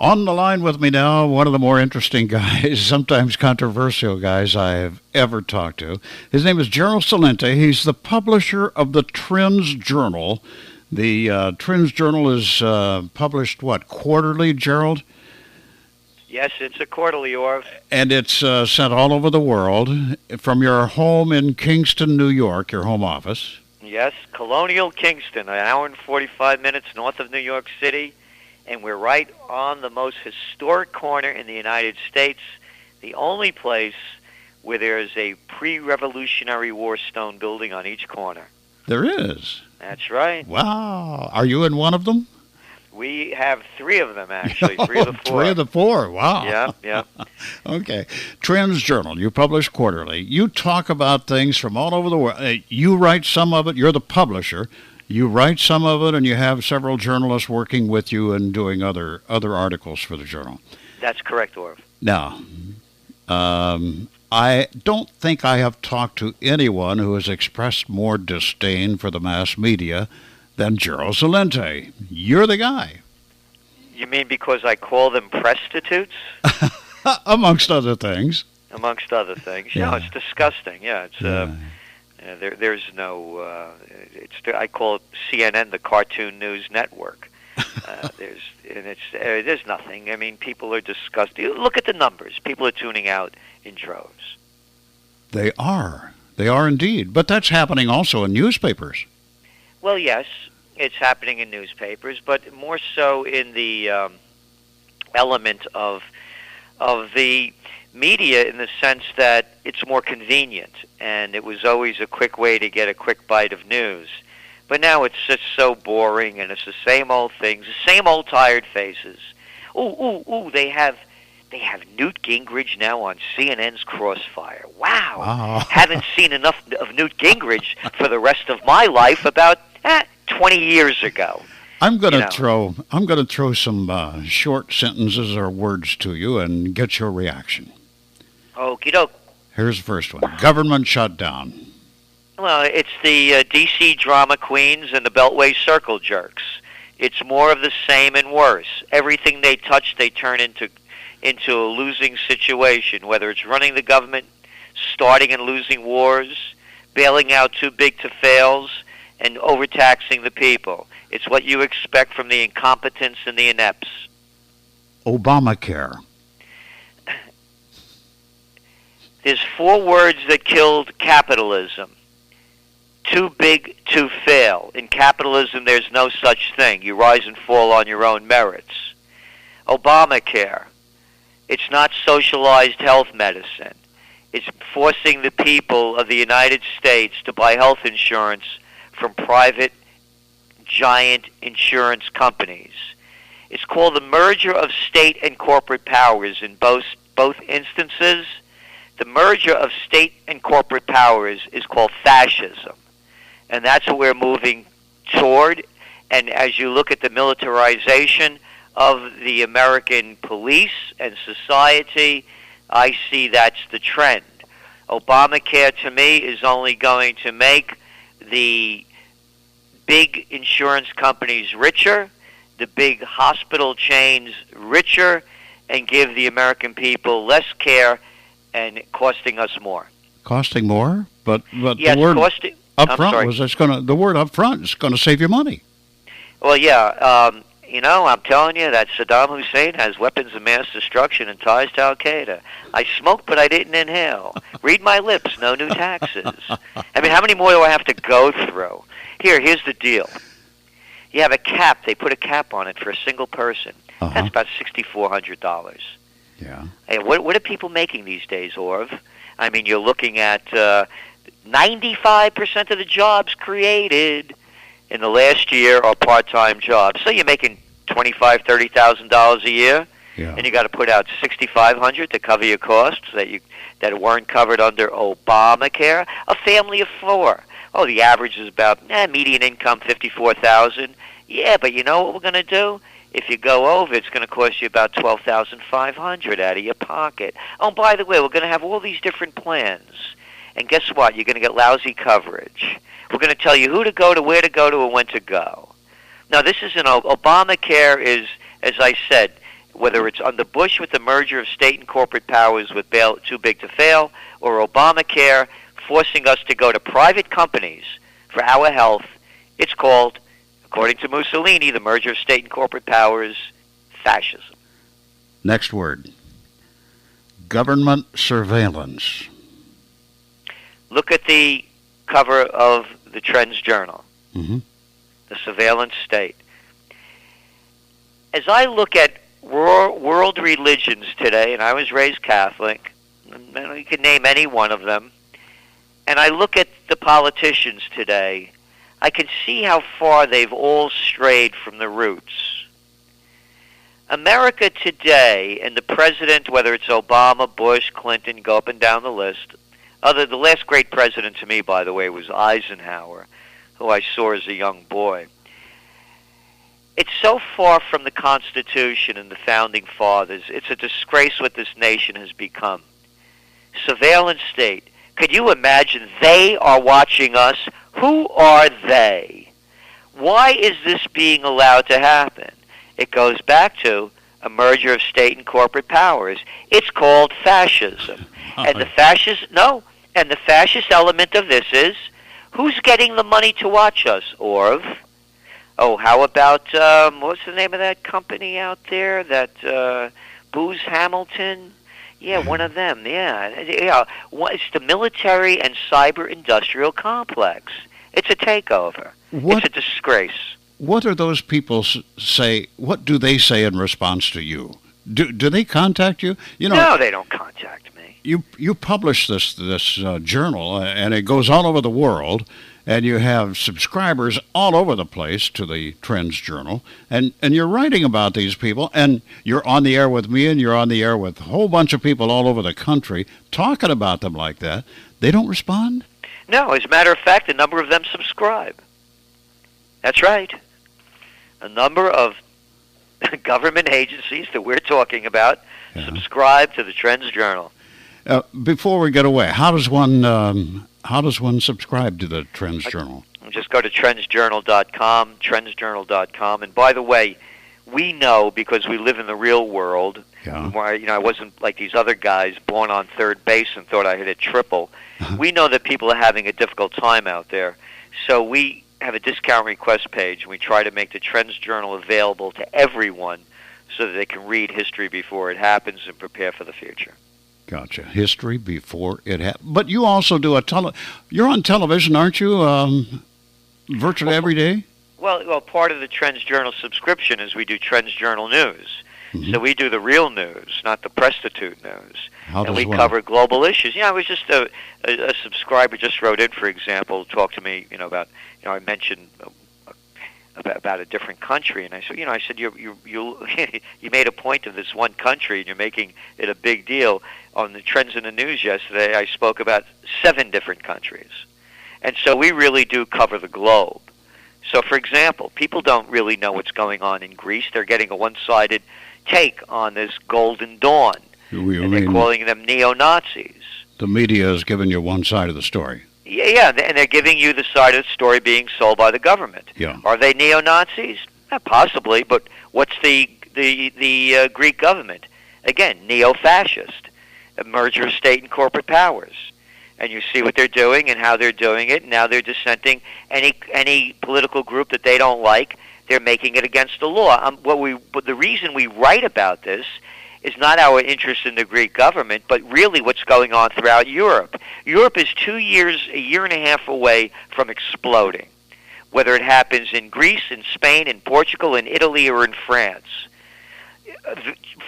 On the line with me now, one of the more interesting guys, sometimes controversial guys I have ever talked to. His name is Gerald Celente. He's the publisher of the TrendsJournal. The TrendsJournal is published, quarterly, Gerald? Yes, it's a quarterly, Orv. And it's sent all over the world from your home in Kingston, New York, your home office. Yes, Colonial Kingston, an hour and 45 minutes north of New York City. And we're right on the most historic corner in the United States, the only place where there's a pre-Revolutionary War stone building on each corner. There is? That's right. Wow. Are you in one of them? We have three of them, actually. Three of the four. Three of the four. Wow. Yeah. Okay. TrendsJournal, you publish quarterly. You talk about things from all over the world. You write some of it. You're the publisher. You write some of it, and you have several journalists working with you and doing other articles for the journal. That's correct, Orv. Now, I don't think I have talked to anyone who has expressed more disdain for the mass media than Gerald Celente. You're the guy. You mean because I call them prestitutes? Amongst other things. Amongst other things. Yeah. No, it's disgusting. Yeah, it's... there's no. I call it CNN, the Cartoon News Network. There's nothing. I mean, people are disgusted. Look at the numbers. People are tuning out in droves. They are indeed. But that's happening also in newspapers. Well, yes, it's happening in newspapers, but more so in the element of the media, in the sense that it's more convenient, and it was always a quick way to get a quick bite of news. But now it's just so boring, and it's the same old things, the same old tired faces. Ooh, they have Newt Gingrich now on CNN's Crossfire. Wow. Haven't seen enough of Newt Gingrich for the rest of my life, about 20 years ago. I'm going to throw some short sentences or words to you and get your reaction. Okie doke. Here's the first one. Government shutdown. Well, it's the D.C. drama queens and the Beltway circle jerks. It's more of the same and worse. Everything they touch, they turn into a losing situation, whether it's running the government, starting and losing wars, bailing out too big to fails, and overtaxing the people. It's what you expect from the incompetents and the inepts. Obamacare. There's four words that killed capitalism. Too big to fail. In capitalism, there's no such thing. You rise and fall on your own merits. Obamacare. It's not socialized health medicine. It's forcing the people of the United States to buy health insurance from private giant insurance companies. It's called the merger of state and corporate powers in both instances. The merger of state and corporate powers is called fascism. And that's what we're moving toward. And as you look at the militarization of the American police and society, I see that's the trend. Obamacare, to me, is only going to make the big insurance companies richer, the big hospital chains richer, and give the American people less care and costing us more. Costing more? But yes, the word costing, up front the word up front is going to save you money. Well, yeah. I'm telling you that Saddam Hussein has weapons of mass destruction and ties to Al-Qaeda. I smoked, but I didn't inhale. Read my lips, no new taxes. I mean, how many more do I have to go through? Here's the deal. You have a cap. They put a cap on it for a single person. Uh-huh. That's about $6,400. Yeah. Hey, what are people making these days, Orv? I mean, you're looking at 95% of the jobs created in the last year are part-time jobs. So you're making $25,000, $30,000 a year, and you got to put out $6,500 to cover your costs that weren't covered under Obamacare. A family of four. Oh, the average is about median income $54,000. Yeah, but you know what we're going to do? If you go over, it's going to cost you about $12,500 out of your pocket. Oh, by the way, we're going to have all these different plans. And guess what? You're going to get lousy coverage. We're going to tell you who to go to, where to go to, and when to go. Now, this is Obamacare is, as I said, whether it's under Bush with the merger of state and corporate powers with bail too big to fail, or Obamacare forcing us to go to private companies for our health, it's called, according to Mussolini, the merger of state and corporate powers, fascism. Next word. Government surveillance. Look at the cover of the TrendsJournal, Mm-hmm. the surveillance state. As I look at world religions today, and I was raised Catholic, and you can name any one of them, and I look at the politicians today, I can see how far they've all strayed from the roots. America today, and the president, whether it's Obama, Bush, Clinton, go up and down the list. The last great president to me, by the way, was Eisenhower, who I saw as a young boy. It's so far from the Constitution and the Founding Fathers. It's a disgrace what this nation has become. Surveillance state. Could you imagine they are watching us? Who are they? Why is this being allowed to happen? It goes back to a merger of state and corporate powers. It's called fascism. And the fascist element of this is, who's getting the money to watch us? Orv. Oh, how about, what's the name of that company out there? That, Booz Hamilton? Yeah, one of them, yeah. It's the military and cyber-industrial complex. It's a takeover. It's a disgrace. What are those people say? What do they say in response to you? Do they contact you? No, they don't contact me. You publish this journal, and it goes all over the world, and you have subscribers all over the place to the TrendsJournal, and you're writing about these people, and you're on the air with me, and you're on the air with a whole bunch of people all over the country talking about them like that. They don't respond? No, as a matter of fact, a number of them subscribe. That's right. A number of government agencies that we're talking about subscribe to the TrendsJournal. Before we get away, how does one subscribe to the TrendsJournal? Just go to TrendsJournal.com, TrendsJournal.com. And by the way, we know, because we live in the real world, where, I wasn't like these other guys born on third base and thought I hit a triple. We know that people are having a difficult time out there. So we have a discount request page, and we try to make the TrendsJournal available to everyone so that they can read history before it happens and prepare for the future. Gotcha. History before it happens. But you also do you're on television, aren't you, virtually every day? Well, part of the TrendsJournal subscription is we do TrendsJournal News. Mm-hmm. So we do the real news, not the prestitute news. And we cover global issues. I was just a subscriber just wrote in, for example, talked to me, about, I mentioned about a different country, and I said, you made a point of this one country, and you're making it a big deal. On the Trends in the News yesterday, I spoke about 7 different countries, and so we really do cover the globe. So, for example, people don't really know what's going on in Greece. They're getting a one-sided take on this Golden Dawn, and they're calling them neo-Nazis. The media is giving you one side of the story. Yeah, and they're giving you the side of the story being sold by the government. Yeah. Are they neo-Nazis? Possibly, but what's the Greek government? Again, neo-fascist, a merger of state and corporate powers. And you see what they're doing and how they're doing it. Now they're dissenting any political group that they don't like. They're making it against the law. But the reason we write about this is not our interest in the Greek government, but really what's going on throughout Europe. Europe is a year and a half away from exploding, whether it happens in Greece, in Spain, in Portugal, in Italy, or in France.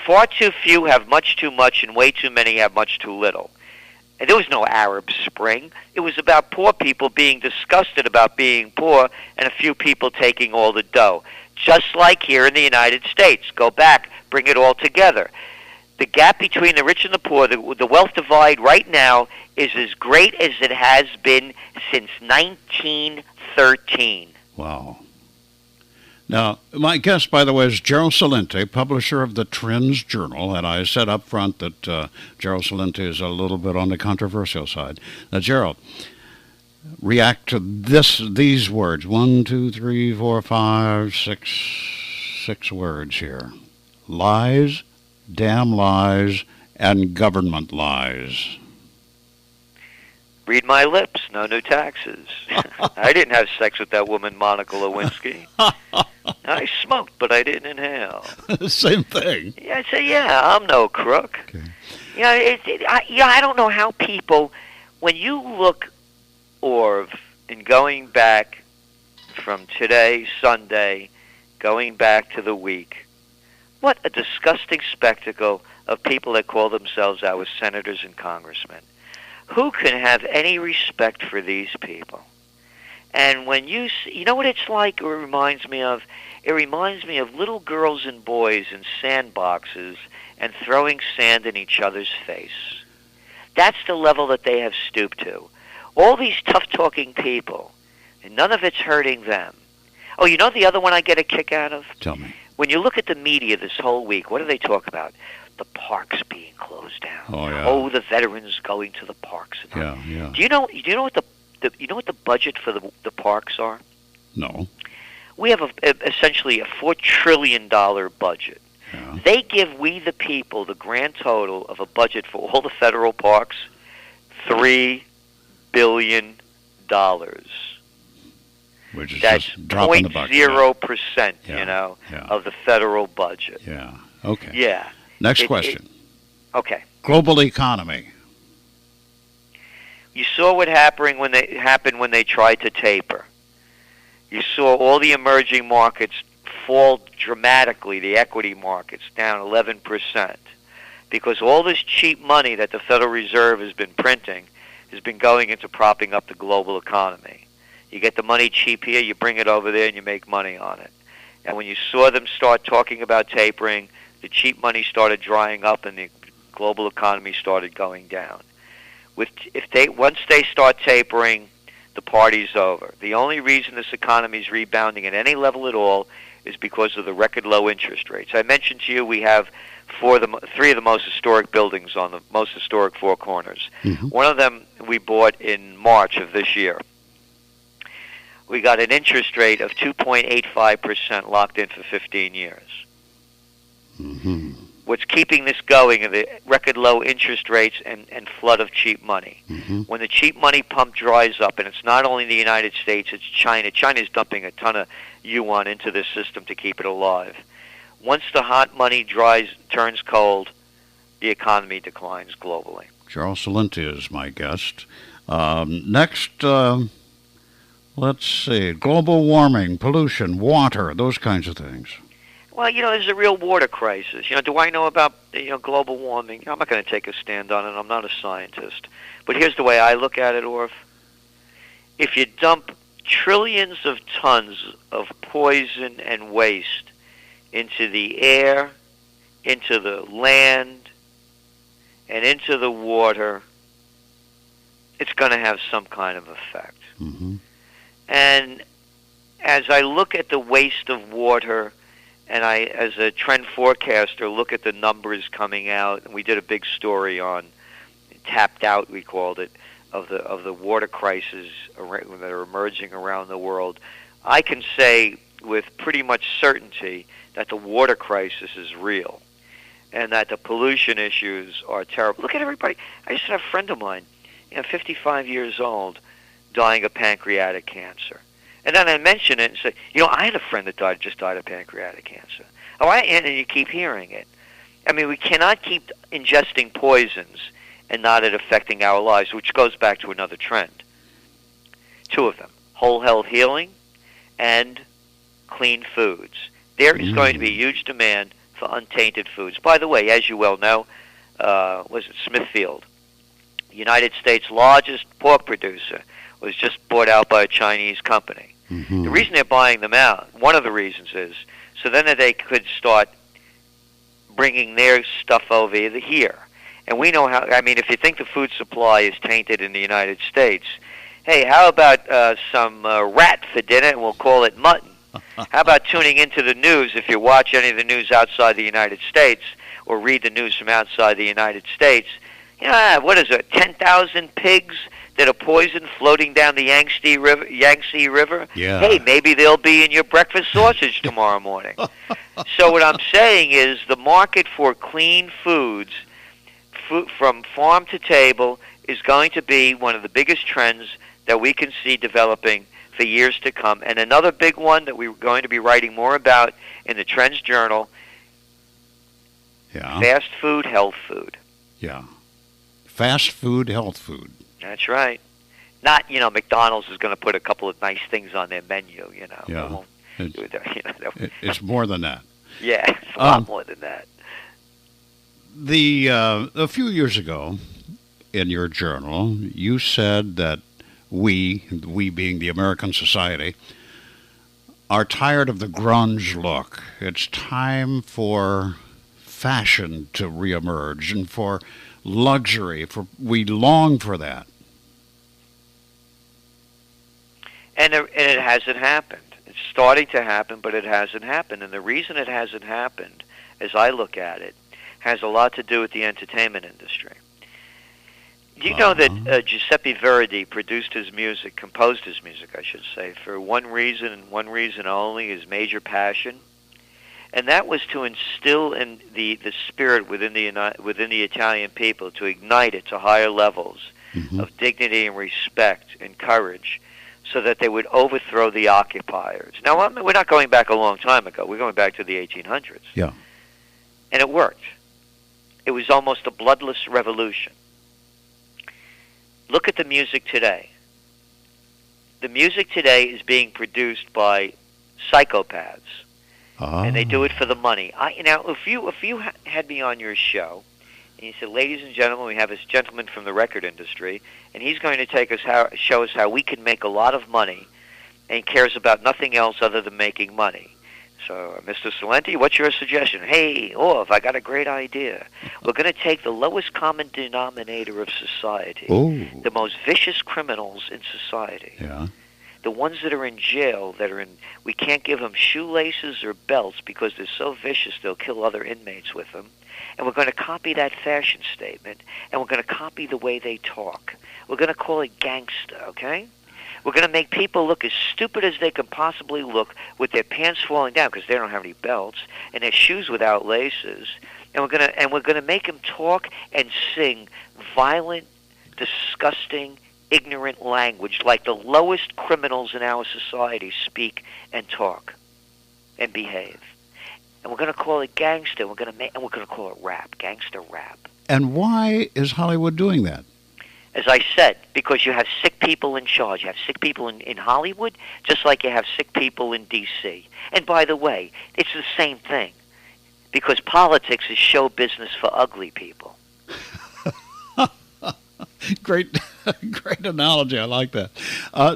Far too few have much too much, and way too many have much too little. And there was no Arab Spring. It was about poor people being disgusted about being poor and a few people taking all the dough. Just like here in the United States. Go back, bring it all together. The gap between the rich and the poor, the wealth divide right now is as great as it has been since 1913. Wow. Now, my guest, by the way, is Gerald Celente, publisher of the TrendsJournal, and I said up front that Gerald Celente is a little bit on the controversial side. Now, Gerald, react to these words. 1, 2, 3, 4, 5, 6 words here. Lies, damn lies, and government lies. Read my lips, no new taxes. I didn't have sex with that woman, Monica Lewinsky. I smoked, but I didn't inhale. Same thing. Yeah, I say, yeah, I'm no crook. Okay. I don't know how people, when you look, Orv, in going back from today, Sunday, going back to the week, what a disgusting spectacle of people that call themselves our senators and congressmen. Who can have any respect for these people? And when you know what it's like, it reminds me of? It reminds me of little girls and boys in sandboxes and throwing sand in each other's face. That's the level that they have stooped to. All these tough-talking people, and none of it's hurting them. Oh, you know the other one I get a kick out of? Tell me. When you look at the media this whole week, what do they talk about? The parks being closed down. Oh, yeah. Oh, the veterans going to the parks. Yeah, yeah. Do you know what the budget for the parks are? No. We have essentially a $4 trillion budget. Yeah. They give we the people the grand total of a budget for all the federal parks, $3 billion. Which is That's just dropping the bucket. 0.0%, Yeah. of the federal budget. Yeah. Okay. Yeah. Next question. Okay. Global economy. You saw what happened when they tried to taper. You saw all the emerging markets fall dramatically, the equity markets down 11%, because all this cheap money that the Federal Reserve has been printing has been going into propping up the global economy. You get the money cheap here, you bring it over there, and you make money on it. And when you saw them start talking about tapering, the cheap money started drying up and the global economy started going down. Once they start tapering, the party's over. The only reason this economy is rebounding at any level at all is because of the record low interest rates. I mentioned to you we have three of the most historic buildings on the most historic four corners. Mm-hmm. One of them we bought in March of this year. We got an interest rate of 2.85% locked in for 15 years. Mm-hmm. What's keeping this going are the record low interest rates and flood of cheap money. Mm-hmm. When the cheap money pump dries up, and it's not only the United States, it's China. China's dumping a ton of yuan into this system to keep it alive. Once the hot money turns cold, the economy declines globally. Gerald Celente is my guest. Next, let's see, global warming, pollution, water, those kinds of things. Well, there's a real water crisis. Do I know about global warming? I'm not going to take a stand on it. I'm not a scientist. But here's the way I look at it, Orf. If you dump trillions of tons of poison and waste into the air, into the land, and into the water, it's going to have some kind of effect. Mm-hmm. And as I look at the waste of water, and I, as a trend forecaster, look at the numbers coming out, and we did a big story on tapped out, we called it, of the water crises that are emerging around the world. I can say with pretty much certainty that the water crisis is real, and that the pollution issues are terrible. Look at everybody. I used to have a friend of mine, 55 years old, dying of pancreatic cancer. And then I mention it and say, I had a friend that just died of pancreatic cancer. And you keep hearing it. I mean, we cannot keep ingesting poisons and not it affecting our lives, which goes back to another trend. Two of them, whole health healing and clean foods. There is going to be a huge demand for untainted foods. By the way, as you well know, was it Smithfield, United States' largest pork producer, was just bought out by a Chinese company. Mm-hmm. The reason they're buying them out, one of the reasons is, so then that they could start bringing their stuff over here. And we know how, if you think the food supply is tainted in the United States, hey, how about some rat for dinner, and we'll call it mutton? How about tuning into the news if you watch any of the news outside the United States or read the news from outside the United States? What is it, 10,000 pigs that are poison floating down the Yangtze River? Yeah. Hey, maybe they'll be in your breakfast sausage tomorrow morning. So what I'm saying is the market for clean foods, from farm to table, is going to be one of the biggest trends that we can see developing for years to come. And another big one that we're going to be writing more about in the Trends Journal, fast food, health food. Yeah. Fast food, health food. That's right. Not, McDonald's is going to put a couple of nice things on their menu, Yeah. It's, it's more than that. Yeah, it's a lot more than that. A few years ago, in your journal, you said that we being the American society, are tired of the grunge look. It's time for fashion to reemerge and for luxury. We long for that. And it hasn't happened. It's starting to happen, but it hasn't happened. And the reason it hasn't happened, as I look at it, has a lot to do with the entertainment industry. Do you know that Giuseppe Verdi composed his music, I should say, for one reason and one reason only, his major passion? And that was to instill in the spirit within the Italian people, to ignite it to higher levels of dignity and respect and courage, so that they would overthrow the occupiers. Now, we're not going back a long time ago. We're going back to the 1800s. Yeah. And it worked. It was almost a bloodless revolution. Look at the music today. The music today is being produced by psychopaths, and they do it for the money. If you had me on your show, and you said, "Ladies and gentlemen, we have this gentleman from the record industry, and he's going to show us how we can make a lot of money, and cares about nothing else other than making money." So, Mr. Celente, what's your suggestion? Hey, Orv, I got a great idea. We're going to take the lowest common denominator of society, the most vicious criminals in society, the ones that are in jail, we can't give them shoelaces or belts because they're so vicious they'll kill other inmates with them. And we're going to copy that fashion statement, and we're going to copy the way they talk. We're going to call it gangsta, okay? We're going to make people look as stupid as they can possibly look with their pants falling down because they don't have any belts, and their shoes without laces. And we're going to make them talk and sing violent, disgusting, ignorant language like the lowest criminals in our society speak and talk and behave. And we're going to call it gangster. And we're going to call it rap, gangster rap. And why is Hollywood doing that? As I said, because you have sick people in charge. You have sick people in Hollywood, just like you have sick people in D.C. And by the way, it's the same thing, because politics is show business for ugly people. Great analogy. I like that.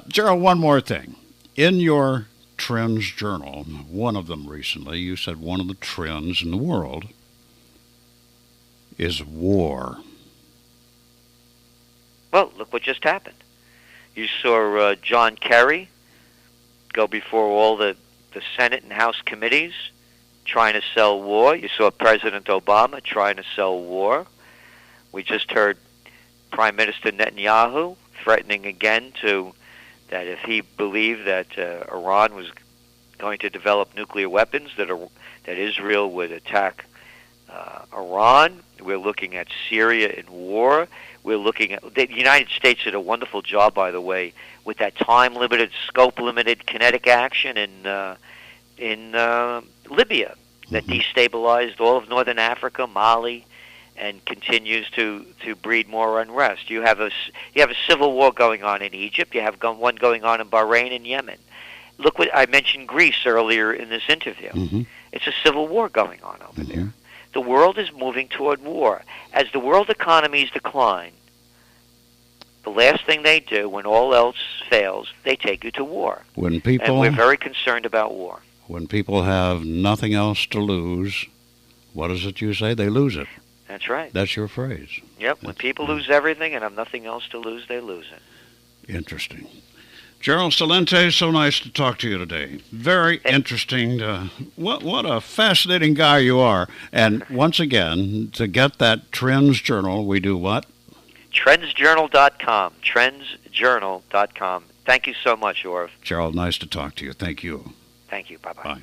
Gerald, one more thing. In your Trends Journal, one of them recently, you said one of the trends in the world is war. Well, look what just happened. You saw John Kerry go before all the Senate and House committees trying to sell war. You saw President Obama trying to sell war. We just heard Prime Minister Netanyahu threatening again that if he believed that Iran was going to develop nuclear weapons, that Israel would attack Iran. We're looking at Syria in war. We're looking at the United States did a wonderful job, by the way, with that time-limited, scope-limited kinetic action in Libya that destabilized all of northern Africa, Mali, and continues to breed more unrest. You have a civil war going on in Egypt. You have one going on in Bahrain and Yemen. Look what I mentioned Greece earlier in this interview. It's a civil war going on over there. The world is moving toward war. As the world economies decline, the last thing they do when all else fails, they take you to war. And we're very concerned about war. When people have nothing else to lose, what is it you say? They lose it. That's right. That's your phrase. Yep. When people lose everything and have nothing else to lose, they lose it. Interesting. Gerald Celente, so nice to talk to you today. Very interesting. What a fascinating guy you are. And once again, to get that Trends Journal, we do what? TrendsJournal.com. TrendsJournal.com. Thank you so much, Orv. Gerald, nice to talk to you. Thank you. Thank you. Bye-bye. Bye.